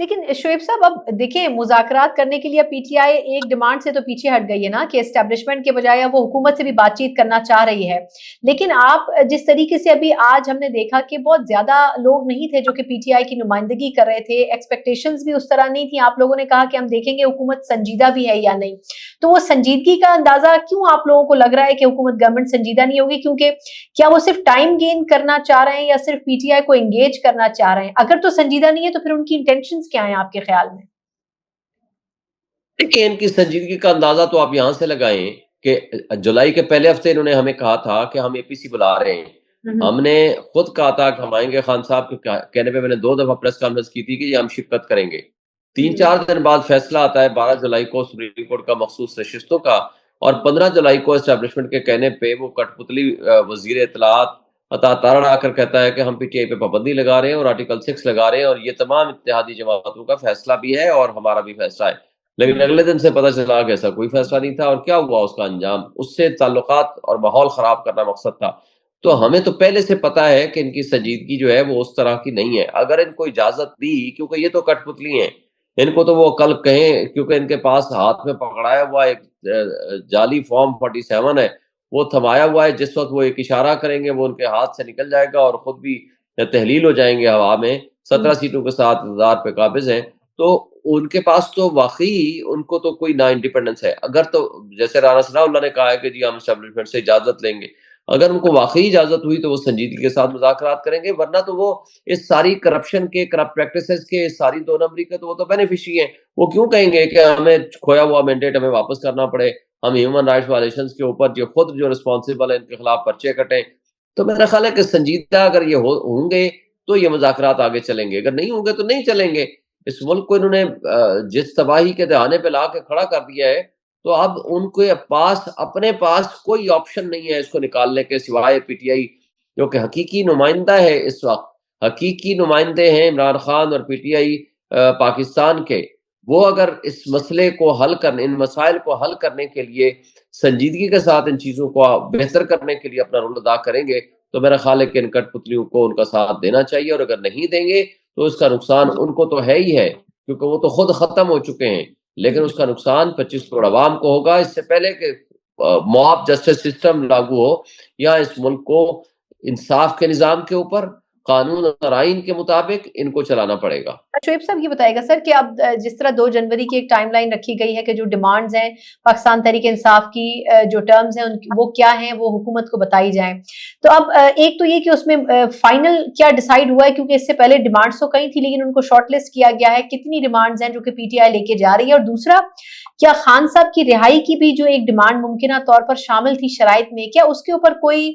لیکن شعیب صاحب اب دیکھیں مذاکرات کرنے کے لیے پی ٹی آئی ایک ڈیمانڈ سے تو پیچھے ہٹ گئی ہے نا کہ اسٹیبلشمنٹ کے بجائے وہ حکومت سے بھی بات چیت کرنا چاہ رہی ہے. لیکن آپ جس طریقے سے ابھی آج ہم نے دیکھا کہ بہت زیادہ لوگ نہیں تھے جو کہ پی ٹی آئی کی نمائندگی کر رہے تھے, ایکسپیکٹیشنز بھی اس طرح نہیں تھی. آپ لوگوں نے کہا کہ ہم دیکھیں گے حکومت سنجیدہ بھی ہے یا نہیں, تو وہ سنجیدگی کا اندازہ کیوں آپ لوگوں کو لگ رہا ہے کہ حکومت گورنمنٹ سنجیدہ نہیں ہوگی؟ کیونکہ کیا وہ صرف ٹائم گین کرنا چاہ رہے ہیں یا صرف پی ٹی آئی کو انگیج کرنا چاہ رہے ہیں؟ اگر تو سنجیدہ نہیں ہے تو پھر ان کی انٹینشنز کیا ہیں آپ کے خیال میں؟ دیکھیں ان کی سنجیدگی کا اندازہ تو آپ یہاں سے لگائیں کہ جولائی کے پہلے ہفتے انہوں نے ہمیں کہا تھا کہ ہم اے پی سی بلا رہے ہیں. ہم نے خود کہا تھا کہ ہم آئیں گے, خان صاحب کے کہنے پہ میں نے 2 دفعہ پریس کانفرنس کی تھی کہ یہ ہم شرکت کریں گے. 3-4 دن بعد فیصلہ آتا ہے 12 جولائی کو سپریم کورٹ کا مخصوص نشستوں کا, اور 15 جولائی کو اسٹیبلشمنٹ کے کہنے پہ وہ کٹ پتلی وزیر اطلاعات عطا تارڑ آ کر کہتا ہے کہ ہم پی ٹی آئی پہ پابندی لگا رہے ہیں اور آرٹیکل 6 لگا رہے ہیں, اور یہ تمام اتحادی جماعتوں کا فیصلہ بھی ہے اور ہمارا بھی فیصلہ ہے. لیکن اگلے دن سے پتہ چلا کہ ایسا کوئی فیصلہ نہیں تھا, اور کیا ہوا اس کا انجام, اس سے تعلقات اور ماحول خراب کرنا مقصد تھا. تو ہمیں تو پہلے سے پتا ہے کہ ان کی سنجیدگی جو ہے وہ اس طرح کی نہیں ہے. اگر ان کو اجازت دی, کیونکہ یہ تو کٹ پتلی ہیں, ان کو تو وہ کل کہیں, کیونکہ ان کے پاس ہاتھ میں پکڑایا ہوا ایک جعلی فارم 47 ہے, وہ تھمایا ہوا ہے, جس وقت وہ ایک اشارہ کریں گے وہ ان کے ہاتھ سے نکل جائے گا اور خود بھی تحلیل ہو جائیں گے ہوا میں. 17 سیٹوں کے ساتھ اقتدار پہ قابض ہیں, تو ان کے پاس تو واقعی ان کو تو کوئی نا انڈیپینڈنس ہے. اگر تو جیسے رانا ثناء اللہ نے کہا ہے کہ جی ہم اسٹیبلشمنٹ سے اجازت لیں گے, اگر ان کو واقعی اجازت ہوئی تو وہ سنجیدگی کے ساتھ مذاکرات کریں گے, ورنہ تو وہ اس ساری کرپشن کے, کرپٹ پریکٹسز کے, ساری 2 نمبری کے تو وہ تو بینیفیشری ہیں. وہ کیوں کہیں گے کہ ہمیں کھویا ہوا مینڈیٹ ہمیں واپس کرنا پڑے, ہم ہیومن رائٹس وائلیشنز کے اوپر جو خود جو رسپانسبل ہیں ان کے خلاف پرچے کٹیں. تو میرا خیال ہے کہ سنجیدہ اگر یہ ہوں گے تو یہ مذاکرات آگے چلیں گے, اگر نہیں ہوں گے تو نہیں چلیں گے. اس ملک کو انہوں نے جس تباہی کے دہانے پہ لا کے کھڑا کر دیا ہے, تو اب ان کے پاس اپنے پاس کوئی آپشن نہیں ہے اس کو نکالنے کے سوائے پی ٹی آئی, جو کہ حقیقی نمائندہ ہے اس وقت. حقیقی نمائندے ہیں عمران خان اور پی ٹی آئی پاکستان کے. وہ اگر اس مسئلے کو حل کرنے, ان مسائل کو حل کرنے کے لیے سنجیدگی کے ساتھ ان چیزوں کو بہتر کرنے کے لیے اپنا رول ادا کریں گے, تو میرا خیال ہے کہ ان کٹ پتلیوں کو ان کا ساتھ دینا چاہیے. اور اگر نہیں دیں گے تو اس کا نقصان ان کو تو ہے ہی ہے, کیونکہ وہ تو خود ختم ہو چکے ہیں, لیکن اس کا نقصان 25 کروڑ عوام کو ہوگا. اس سے پہلے کہ موب جسٹس سسٹم لاگو ہو, یا اس ملک کو انصاف کے نظام کے اوپر قانون اور آئین کے مطابق ان کو چلانا پڑے گا. شعیب صاحب یہ بتائے گا سر کہ اب جس طرح 2 جنوری کی ایک ٹائم لائن رکھی گئی ہے کہ جو ڈیمانڈز ہیں پاکستان تحریک انصاف کی, جو ٹرمز ہیں وہ کیا ہیں وہ حکومت کو بتائی جائیں, تو اب ایک تو یہ کہ اس میں فائنل کیا ڈیسائیڈ ہوا ہے, کیونکہ اس سے پہلے ڈیمانڈز تو کئی تھی لیکن ان کو شارٹ لسٹ کیا گیا ہے, کتنی ڈیمانڈز ہیں جو کہ پی ٹی آئی لے کے جا رہی ہے؟ اور دوسرا, کیا خان صاحب کی رہائی کی بھی جو ایک ڈیمانڈ ممکنہ طور پر شامل تھی شرائط میں, کیا اس کے اوپر کوئی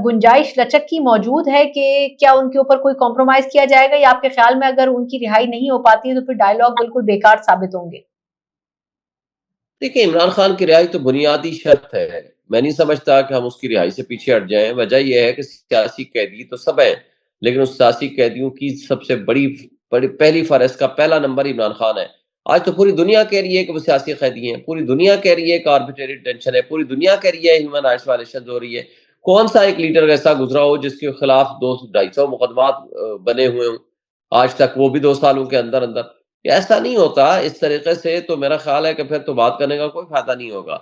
گنجائش لچک کی موجود ہے کہ کیا ان کے اوپر کوئی کمپرومائز کیا جائے گا, یا آپ کے خیال میں اگر ان کی رہائی نہیں ہو پاتی ہے تو پھر ڈائیلاگ بالکل بیکار ثابت ہوں گے؟ دیکھیں عمران خان کی رہائی تو بنیادی شرط ہے, میں نہیں سمجھتا کہ ہم اس کی رہائی سے پیچھے ہٹ جائیں. وجہ یہ ہے کہ سیاسی قیدی تو سب ہیں, لیکن اس سیاسی قیدیوں کی سب سے بڑی پہلی فہرست کا پہلا نمبر عمران خان ہے. آج تو پوری دنیا کہہ رہی ہے کہ وہ سیاسی قیدی ہیں, پوری دنیا کہہ رہی ہے کہ آربیٹری ڈیٹینشن ہے, پوری دنیا کہہ رہی ہے ہیومن رائٹس وائلیشن ہو رہی ہے. کون سا ایک لیڈر ایسا گزرا ہو جس کے خلاف 200-250 مقدمات بنے ہوئے ہوں آج تک, وہ بھی 2 سالوں کے اندر اندر؟ ایسا نہیں ہوتا اس طریقے سے. تو میرا خیال ہے کہ پھر تو بات کرنے کا کوئی فائدہ نہیں ہوگا.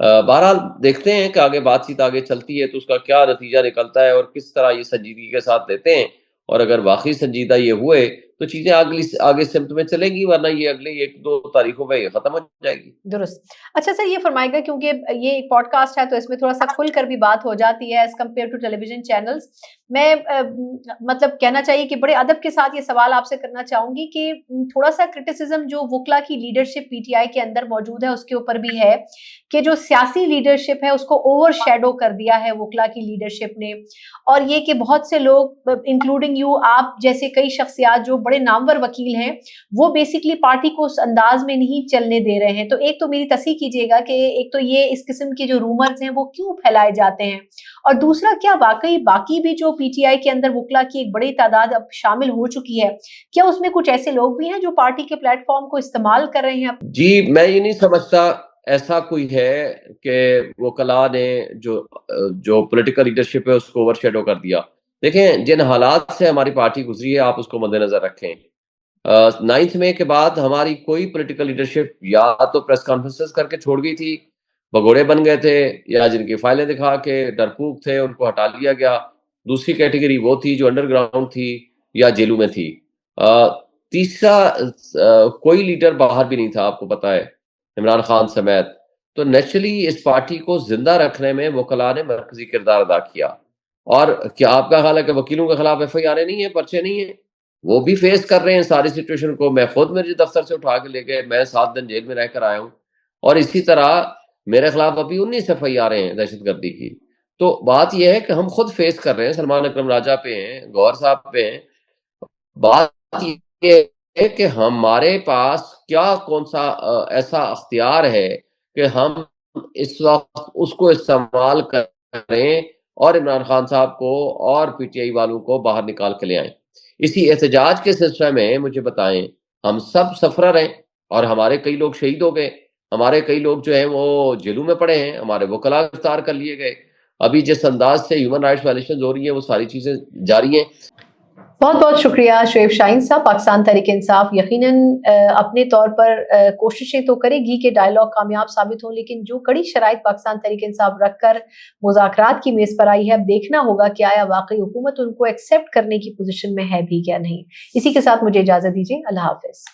بہرحال دیکھتے ہیں کہ آگے بات چیت آگے چلتی ہے تو اس کا کیا نتیجہ نکلتا ہے اور کس طرح یہ سنجیدگی کے ساتھ لیتے ہیں. اور اگر واقعی سنجیدہ یہ ہوئے تو چیزیں آگے سمت میں چلیں گی, ورنہ یہ اگلے 1-2 تاریخوں میں یہ ختم ہو جائے گی. درست. اچھا سر یہ فرمائے گا, کیونکہ یہ ایک پوڈ کاسٹ ہے تو اس میں تھوڑا سا کھل کر بھی بات ہو جاتی ہے as compare to television channels. میں مطلب کہنا چاہیے کہ بڑے ادب کے ساتھ یہ سوال آپ سے کرنا چاہوں گی کہ تھوڑا سا کرٹیسزم جو وکلا کی لیڈرشپ پی ٹی آئی کے اندر موجود ہے اس کے اوپر بھی ہے کہ جو سیاسی لیڈرشپ ہے اس کو اوور شیڈو کر دیا ہے وکلا کی لیڈرشپ نے, اور یہ کہ بہت سے لوگ انکلوڈنگ یو, آپ جیسے کئی شخصیات جو بڑے نامور وکیل ہیں, وہ بیسکلی پارٹی کو اس انداز میں نہیں چلنے دے رہے ہیں. تو ایک تو میری تصحیح کیجیے گا کہ ایک تو یہ اس قسم کے جو رومرز ہیں وہ کیوں پھیلائے جاتے ہیں, اور دوسرا کیا واقعی باقی بھی جو پی ٹی آئی کے اندر وکلا کی ایک بڑی تعداد اب شامل ہو چکی ہے, کیا اس میں کچھ ایسے لوگ بھی ہیں جو پارٹی کے پلیٹ فارم کو استعمال کر رہے ہیں؟ جی میں یہ نہیں سمجھتا ایسا کوئی ہے کہ وکلاء نے جو پولیٹیکل لیڈرشپ ہے اس کو اوور شیڈو کر دیا. دیکھیں جن حالات سے ہماری پارٹی گزری ہے آپ اس کو مد نظر رکھیں. 9 مئی کے بعد ہماری کوئی پولیٹیکل لیڈرشپ یا تو پریس کانفرنسز کر کے چھوڑ گئی تھی، بگوڑے بن گئے تھے، یا جن کی فائلیں دکھا کے ڈرپوک تھے ان کو ہٹا لیا گیا۔ دوسری کیٹیگری وہ تھی جو انڈر گراؤنڈ تھی یا جیلوں میں تھی۔ تیسرا کوئی لیڈر باہر بھی نہیں تھا، آپ کو پتا ہے، عمران خان سمیت۔ تو نیچرلی اس پارٹی کو زندہ رکھنے میں وکلاء نے مرکزی کردار ادا کیا۔ اور کیا آپ کا خیال ہے کہ وکیلوں کے خلاف ایف آئی آر نہیں ہیں، پرچے نہیں ہیں؟ وہ بھی فیس کر رہے ہیں ساری سچویشن کو۔ میں خود میرے دفتر سے اٹھا کے لے گئے، میں 7 دن جیل میں رہ کر آیا ہوں، اور اسی طرح میرے خلاف ابھی 19 ایف آئی آر ہیں دہشت گردی کی۔ تو بات یہ ہے کہ ہم خود فیس کر رہے ہیں، سلمان اکرم راجہ پہ ہیں، گوہر صاحب پہ ہیں۔ بات یہ ہے کہ ہمارے پاس کیا کون سا ایسا اختیار ہے کہ ہم اس وقت اس کو استعمال کریں اور عمران خان صاحب کو اور پی ٹی آئی والوں کو باہر نکال کے لے آئیں۔ اسی احتجاج کے سلسلے میں مجھے بتائیں، ہم سب سفرر ہیں اور ہمارے کئی لوگ شہید ہو گئے، ہمارے کئی لوگ جو ہیں وہ جیلوں میں پڑے ہیں، ہمارے وکلاء گرفتار کر لیے گئے۔ ابھی جس انداز سے ہیومن رائٹس وائلیشنز ہو رہی ہیں وہ ساری چیزیں جاری ہیں۔ بہت بہت شکریہ شعیب شاہین صاحب۔ پاکستان تحریک انصاف یقیناً اپنے طور پر کوششیں تو کرے گی کہ ڈائیلاگ کامیاب ثابت ہو، لیکن جو کڑی شرائط پاکستان تحریک انصاف رکھ کر مذاکرات کی میز پر آئی ہے، اب دیکھنا ہوگا کہ آیا واقعی حکومت ان کو ایکسیپٹ کرنے کی پوزیشن میں ہے بھی یا نہیں۔ اسی کے ساتھ مجھے اجازت دیجیے، اللہ حافظ۔